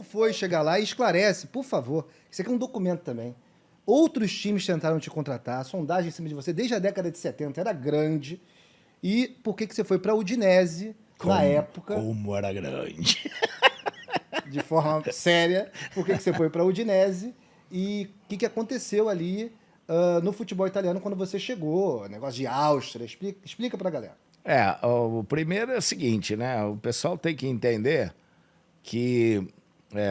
Como foi chegar lá e esclarece, por favor. Isso aqui é um documento também. Outros times tentaram te contratar, a sondagem em cima de você desde a década de 70 era grande. E por que você foi para a Udinese na época? Como era grande. De forma séria, por que você foi para a Udinese e o que aconteceu ali no futebol italiano quando você chegou, negócio de Áustria, explica para a galera. O primeiro é o seguinte, né? O pessoal tem que entender que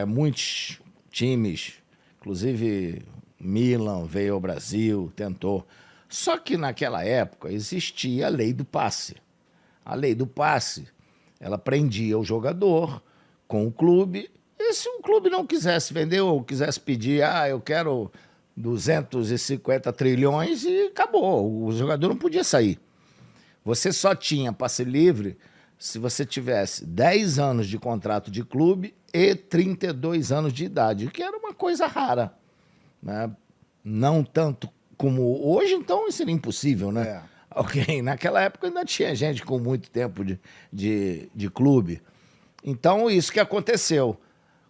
muitos times, inclusive Milan veio ao Brasil, tentou. Só que naquela época existia a lei do passe. A lei do passe, ela prendia o jogador com o clube, e se o clube não quisesse vender ou quisesse pedir, eu quero 250 trilhões e acabou, o jogador não podia sair. Você só tinha passe livre se você tivesse 10 anos de contrato de clube e 32 anos de idade, que era uma coisa rara, né? Não tanto como hoje, então isso seria impossível, né? Ok, naquela época ainda tinha gente com muito tempo de clube. Então, isso que aconteceu.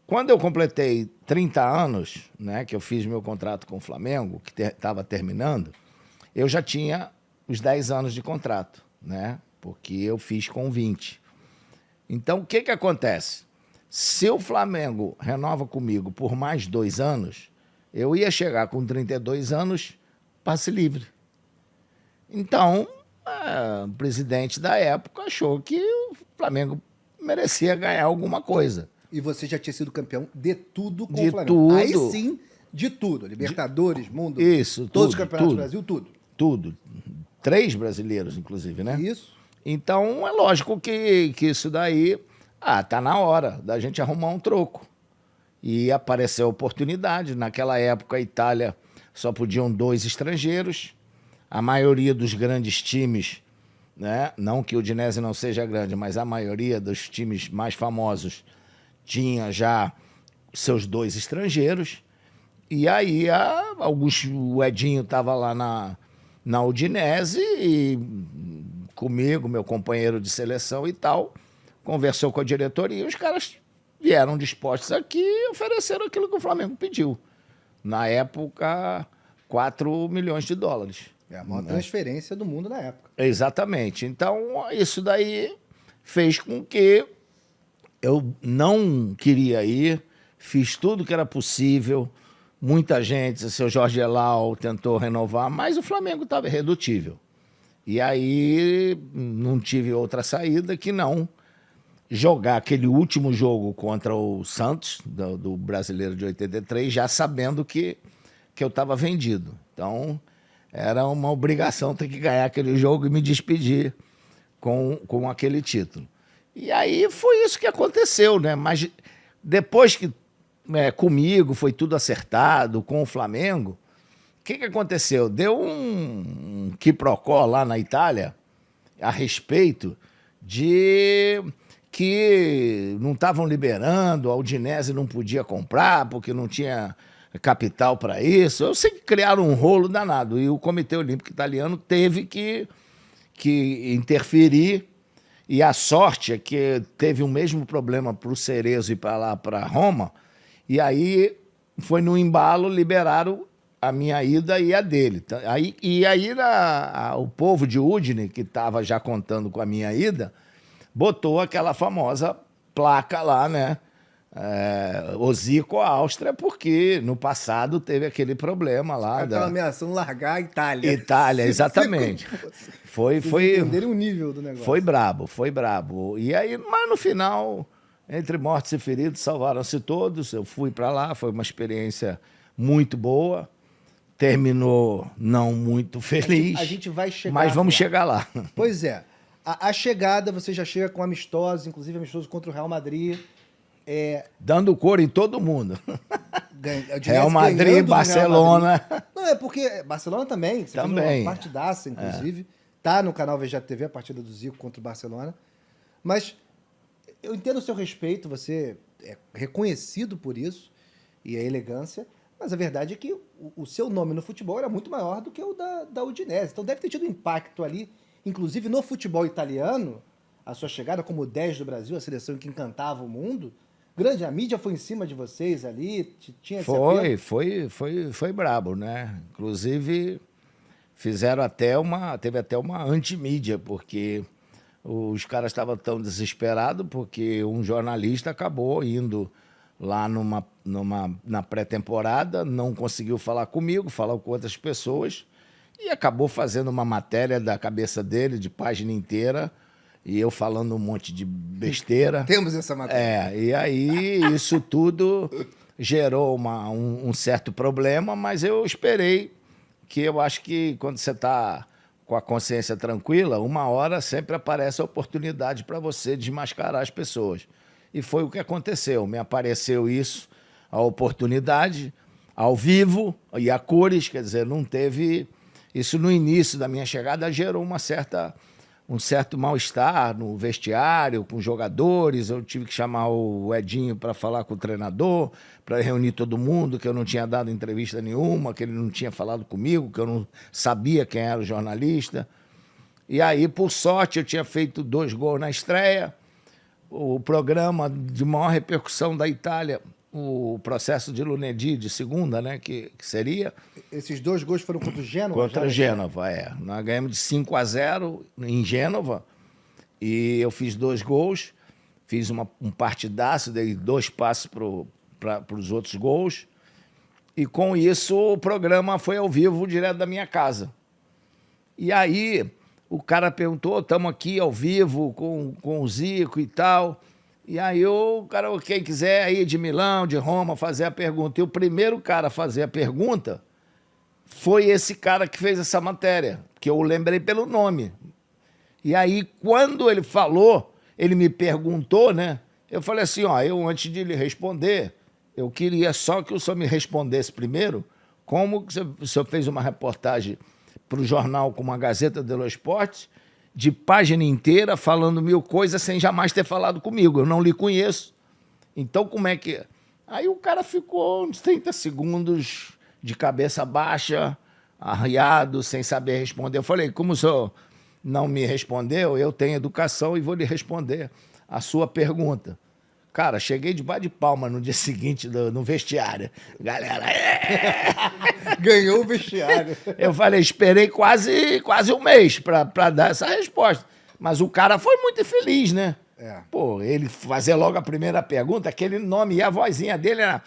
Quando eu completei 30 anos, né, que eu fiz meu contrato com o Flamengo, que estava terminando, eu já tinha os 10 anos de contrato, né? Porque eu fiz com 20. Então, o que acontece? Se o Flamengo renova comigo por mais 2 anos, eu ia chegar com 32 anos, passe livre. Então, o presidente da época achou que o Flamengo merecia ganhar alguma coisa. E você já tinha sido campeão de tudo com de o Flamengo. Tudo. Aí sim, de tudo. Libertadores, mundo. Isso, todos os tudo, campeonatos tudo. do Brasil, tudo. Tudo. 3 brasileiros, inclusive, né? Isso. Então, é lógico que isso daí... tá na hora da gente arrumar um troco. E apareceu a oportunidade. Naquela época, a Itália só podiam 2 estrangeiros. A maioria dos grandes times, né? Não que o Udinese não seja grande, mas a maioria dos times mais famosos tinha já seus 2 estrangeiros. E aí o Edinho estava lá na Udinese e comigo, meu companheiro de seleção e tal, conversou com a diretoria e os caras vieram dispostos aqui e ofereceram aquilo que o Flamengo pediu. Na época, 4 milhões de dólares. É a maior transferência do mundo na época. Exatamente. Então, isso daí fez com que eu não queria ir, fiz tudo que era possível. Muita gente, o seu Jorge Elal tentou renovar, mas o Flamengo estava irredutível. E aí não tive outra saída que não jogar aquele último jogo contra o Santos, do Brasileiro de 83, já sabendo que eu estava vendido. Então, era uma obrigação ter que ganhar aquele jogo e me despedir com aquele título. E aí foi isso que aconteceu, né? Mas depois que comigo foi tudo acertado, com o Flamengo, o que aconteceu? Deu um quiprocó lá na Itália a respeito de que não estavam liberando, a Udinese não podia comprar porque não tinha capital para isso. Eu sei que criaram um rolo danado e o Comitê Olímpico Italiano teve que interferir. E a sorte é que teve o mesmo problema para o Cerezo e para lá, para Roma, e aí foi no embalo, liberaram a minha ida e a dele. E aí o povo de Udine, que estava já contando com a minha ida, botou aquela famosa placa lá, né? Zico Áustria, porque no passado teve aquele problema lá. Aquela ameaçando largar a Itália. Itália, exatamente. Foi entenderam o nível do negócio. Foi brabo. E aí, mas no final, entre mortos e feridos, salvaram-se todos. Eu fui para lá, foi uma experiência muito boa. Terminou não muito feliz. A gente vai chegar mas vamos lá. chegar lá. Pois é. A chegada, você já chega com amistosos, inclusive amistoso contra o Real Madrid. Dando cor em todo mundo. Real Madrid, Barcelona. Não, é porque Barcelona também. Você também. fez uma partidaça, inclusive. Tá no canal VJ TV, a partida do Zico contra o Barcelona. Mas eu entendo o seu respeito, você é reconhecido por isso, e a elegância, mas a verdade é que o seu nome no futebol era muito maior do que o da Udinese. Então deve ter tido um impacto ali, inclusive no futebol italiano, a sua chegada como 10 do Brasil, a seleção que encantava o mundo, grande, a mídia foi em cima de vocês ali, tinha esse apelo? Foi brabo, né? Inclusive, teve até uma antimídia, porque os caras estavam tão desesperados, porque um jornalista acabou indo lá na pré-temporada, não conseguiu falar comigo, falou com outras pessoas, e acabou fazendo uma matéria da cabeça dele, de página inteira, e eu falando um monte de besteira. Temos essa matéria. E aí isso tudo gerou um certo problema, mas eu esperei, que eu acho que quando você está com a consciência tranquila, uma hora sempre aparece a oportunidade para você desmascarar as pessoas. E foi o que aconteceu. Me apareceu isso, a oportunidade, ao vivo e a cores, quer dizer, não teve... Isso no início da minha chegada gerou um certo mal-estar no vestiário, com os jogadores. Eu tive que chamar o Edinho para falar com o treinador, para reunir todo mundo, que eu não tinha dado entrevista nenhuma, que ele não tinha falado comigo, que eu não sabia quem era o jornalista. E aí, por sorte, eu tinha feito 2 gols na estreia. O programa de maior repercussão da Itália, o processo de Lunedì, de segunda, né, que seria... Esses 2 gols foram contra o Gênova? Contra o Gênova, é. Nós ganhamos de 5-0 em Gênova, e eu fiz 2 gols, fiz um partidaço, dei 2 passes para os outros gols, e com isso o programa foi ao vivo, direto da minha casa. E aí o cara perguntou, estamos aqui ao vivo com o Zico e tal... E aí o cara, quem quiser aí de Milão, de Roma, fazer a pergunta. E o primeiro cara a fazer a pergunta foi esse cara que fez essa matéria, que eu lembrei pelo nome. E aí, quando ele falou, ele me perguntou, né? Eu falei assim, eu antes de lhe responder, eu queria só que o senhor me respondesse primeiro como que o senhor fez uma reportagem para o jornal como a Gazeta dello Sport, de página inteira, falando 1000 coisas sem jamais ter falado comigo. Eu não lhe conheço. Então, como é que... Aí o cara ficou uns 30 segundos de cabeça baixa, arriado, sem saber responder. Eu falei, como o senhor não me respondeu, eu tenho educação e vou lhe responder a sua pergunta. Cara, cheguei de bar de palma no dia seguinte no vestiário. Galera... Ganhou o vestiário. Eu falei, esperei quase um mês para dar essa resposta. Mas o cara foi muito infeliz, né? Pô, ele fazer logo a primeira pergunta, aquele nome e a vozinha dele era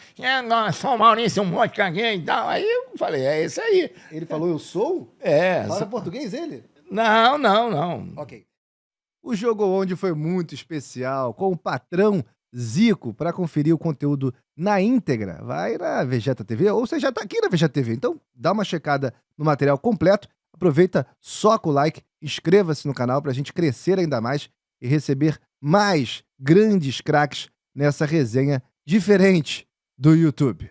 sou o Maurício, um monte de caguei e tal. Aí eu falei, é esse aí. Ele falou, eu sou? É. Fala português ele? Não. Ok. O Jogo Onde foi muito especial, com o patrão Zico. Para conferir o conteúdo na íntegra, vai na Vegeta TV, ou você já tá aqui na Vegeta TV, então dá uma checada no material completo, aproveita, soca o like, inscreva-se no canal para a gente crescer ainda mais e receber mais grandes craques nessa resenha diferente do YouTube.